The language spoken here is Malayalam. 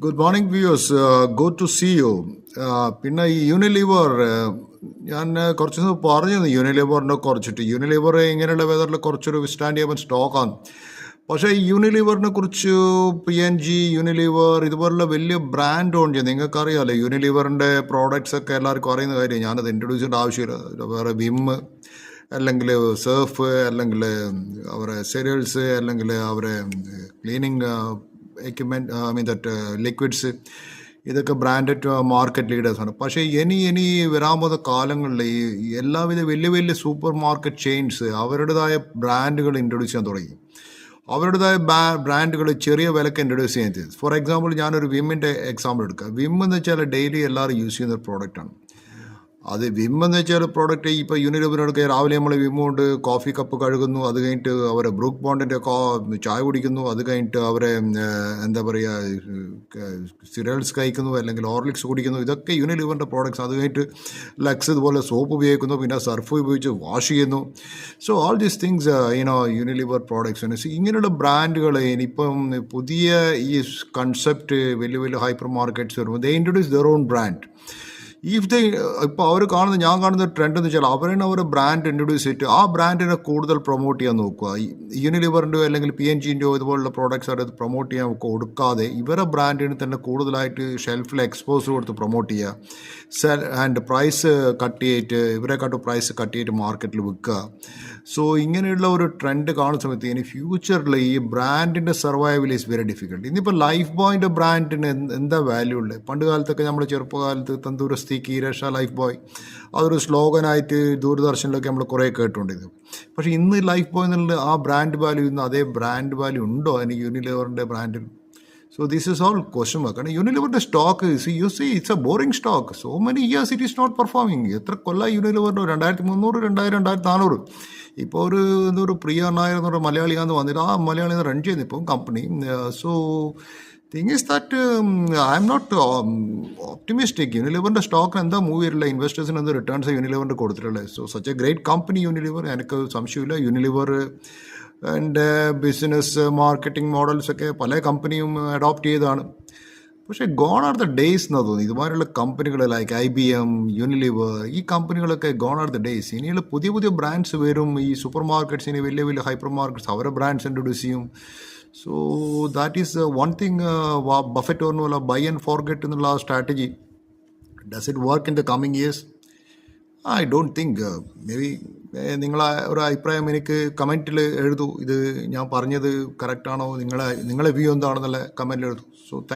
Good morning viewers. Good to see you. പിന്നെ ഈ യൂണിലിവർ, ഞാൻ കുറച്ച് ദിവസം പറഞ്ഞിരുന്നു യൂണിലിവറിനെ കുറിച്ചിട്ട്. യൂണിലിവർ ഇങ്ങനെയുള്ള വെതറിൽ കുറച്ചൊരു സ്റ്റാൻഡ് ചെയ്യാൻ സ്റ്റോക്കാണ്. പക്ഷേ ഈ യൂണിലിവറിനെ കുറിച്ച് PNG, യൂണിലിവർ ഇതുപോലുള്ള വലിയ ബ്രാൻഡ് ഓൺ ചെയ്യുന്നത് നിങ്ങൾക്കറിയാമല്ലോ. യൂണിലിവറിൻ്റെ പ്രോഡക്റ്റ്സ് ഒക്കെ എല്ലാവർക്കും അറിയുന്ന കാര്യം, ഞാനത് ഇൻട്രൊഡ്യൂസ് ചെയ്യേണ്ട ആവശ്യമില്ല. വേറെ വിം അല്ലെങ്കിൽ സർഫ് അല്ലെങ്കിൽ അവരെ സെരിയൽസ് അല്ലെങ്കിൽ അവരെ cleaning equipment, I mean that liquids, ഇതൊക്കെ ബ്രാൻഡഡ് മാർക്കറ്റ് ലീഡേഴ്സാണ്. പക്ഷേ ഇനി വരാൻ പോകുന്ന കാലങ്ങളിൽ ഈ എല്ലാവിധ വലിയ വലിയ സൂപ്പർ മാർക്കറ്റ് ചെയിൻസ് അവരുടേതായ ബ്രാൻഡുകൾ ഇൻട്രൊഡ്യൂസ് ചെയ്യാൻ തുടങ്ങി. അവരുടേതായ ബ്രാൻഡുകൾ ചെറിയ വിലക്ക് ഇൻട്രൊഡ്യൂസ് ചെയ്യുന്നത്. ഫോർ എക്സാമ്പിൾ, ഞാനൊരു വിമ്മിൻ്റെ എക്സാമ്പിൾ എടുക്കാം. വിം എന്ന് വെച്ചാൽ ഡെയിലി എല്ലാവരും യൂസ് ചെയ്യുന്ന ഒരു പ്രോഡക്റ്റാണ്. അത് വിം എന്ന് വെച്ചാൽ പ്രോഡക്റ്റ് ഇപ്പോൾ യൂണിലിവറിനൊക്കെ രാവിലെ നമ്മൾ വിം കൊണ്ട് കോഫി കപ്പ് കഴുകുന്നു, അത് കഴിഞ്ഞിട്ട് അവരെ ബ്രൂക്ക് ബോണ്ടിൻ്റെ ചായ കുടിക്കുന്നു, അത് കഴിഞ്ഞിട്ട് അവരെ എന്താ പറയുക സിറിയൽസ് കഴിക്കുന്നു, അല്ലെങ്കിൽ ഹോർലിക്സ് കുടിക്കുന്നു. ഇതൊക്കെ യൂണിലിവറിൻ്റെ പ്രോഡക്ട്സ്. അത് കഴിഞ്ഞിട്ട് ലക്സ് ഇതുപോലെ സോപ്പ് ഉപയോഗിക്കുന്നു, പിന്നെ സർഫ് ഉപയോഗിച്ച് വാഷ് ചെയ്യുന്നു. So all these things Unilever products. ഇങ്ങനെയുള്ള ബ്രാൻഡുകൾ ഇനിയിപ്പം പുതിയ ഈ കൺസെപ്റ്റ് വലിയ വലിയ ഹൈപ്പർ മാർക്കറ്റ്സ് വരുമ്പോൾ ദേ ഇൻട്രൊഡ്യൂസ് ദെയർ ഓൺ ബ്രാൻഡ്. ഇപ്പോൾ അവർ ഞാൻ കാണുന്ന ട്രെൻഡ് എന്ന് വെച്ചാൽ അവരുടെ ബ്രാൻഡ് ഇൻട്രൊഡ്യൂസ് ചെയ്തിട്ട് ആ ബ്രാൻഡിനെ കൂടുതൽ പ്രൊമോട്ട് ചെയ്യാൻ നോക്കുക. യൂണിലിവറിൻ്റെയോ അല്ലെങ്കിൽ PNGൻ്റെയോ ഇതുപോലുള്ള പ്രോഡക്ട്സ് അവരത് പ്രൊമോട്ട് ചെയ്യാൻ കൊടുക്കാതെ ഇവരുടെ ബ്രാൻഡിന് തന്നെ കൂടുതലായിട്ട് ഷെൽഫിൽ എക്സ്പോസ് കൊടുത്ത് പ്രൊമോട്ട് ചെയ്യുക. ആൻഡ് പ്രൈസ് കട്ട് ചെയ്തിട്ട് ഇവരെക്കാട്ടും പ്രൈസ് കട്ട് ചെയ്തിട്ട് മാർക്കറ്റിൽ വിൽക്കുക. സോ ഇങ്ങനെയുള്ള ഒരു ട്രെൻഡ് കാണുന്ന സമയത്ത് ഇനി ഫ്യൂച്ചറിൽ ഈ ബ്രാൻഡിൻ്റെ സർവൈവൽ ഈസ് വെരി ഡിഫിക്കൽട്ട്. ഇന്നിപ്പോൾ ലൈഫ് ബോയിൻ്റെ ബ്രാൻഡിന് എന്താ വാല്യൂ ഉള്ളത്? പണ്ട് കാലത്തൊക്കെ നമ്മുടെ ചെറുപ്പകാലത്ത് തന്തൂരസ്തി രക്ഷ ലൈഫ് ബോയ് അതൊരു സ്ലോഗനായിട്ട് ദൂരദർശനിലൊക്കെ നമ്മൾ കുറേ കേട്ടുകൊണ്ടിരുന്നു. പക്ഷേ ഇന്ന് ലൈഫ് ബോയ് എന്നുള്ള ആ ബ്രാൻഡ് വാല്യൂ, ഇന്ന് അതേ ബ്രാൻഡ് വാല്യൂ ഉണ്ടോ അതിന് യൂണിലിവറിൻ്റെ ബ്രാൻഡിൽ? So this is all question mark. കാരണം യൂണിലിവറിൻ്റെ stock it's a boring stock. So many years it is not performing. എത്ര കൊല്ലം യൂണിലിവറിൻ്റെ 2300, 2000, 2400. ഇപ്പോൾ ഒരു പ്രിയ നായർ എന്നൊരു മലയാളിയാന്ന് വന്നിട്ട് ആ മലയാളിയെ റൺ ചെയ്യുന്നു ഇപ്പം company. So thing is that I am not optimistic. യൂണിലിവറിൻ്റെ സ്റ്റോക്കിന് എന്താ മൂവ് ചെയ്തിട്ടുള്ള, ഇൻവെസ്റ്റേഴ്സിന് എന്താ റിട്ടേൺസ് യൂണിലിവറിൻ്റെ കൊടുത്തിട്ടുള്ളത്? So such a great company Unilever. എനിക്ക് സംശയമില്ല യൂണിലിവർ എൻ്റെ ബിസിനസ് മാർക്കറ്റിംഗ് മോഡൽസ് ഒക്കെ പല കമ്പനിയും അഡോപ്റ്റ് ചെയ്തതാണ്. പക്ഷേ ഗോൺ ആർ ദ ഡേയ്സ് എന്നാണ് തോന്നുന്നു. ഇതുമാതിരിയുള്ള കമ്പനികൾ ലൈക്ക് IBM, യൂണിലിവർ, ഈ കമ്പനികളൊക്കെ ഗോൺ ആർ ദ ഡേയ്സ്. ഇനിയുള്ള പുതിയ പുതിയ ബ്രാൻഡ്സ് വരും. ഈ സൂപ്പർ മാർക്കറ്റ്സ്, ഇനി വലിയ വലിയ ഹൈപ്പർ മാർക്കറ്റ്സ് അവരുടെ ബ്രാൻഡ്സ് ഇൻട്രൊഡ്യൂസ് ചെയ്യും. So that is one thing. Buffett പറഞ്ഞ ബൈ ആൻഡ് ഫോർഗെറ്റ് എന്നുള്ള ആ strategy, does it work in the coming years? I don't think. May be നിങ്ങളെ ഒരു അഭിപ്രായം എനിക്ക് കമൻറ്റിൽ എഴുതൂ. ഇത് ഞാൻ പറഞ്ഞത് കറക്റ്റാണോ, നിങ്ങളെ വ്യൂ എന്താണെന്നുള്ള കമൻറ്റിൽ എഴുതൂ. സോ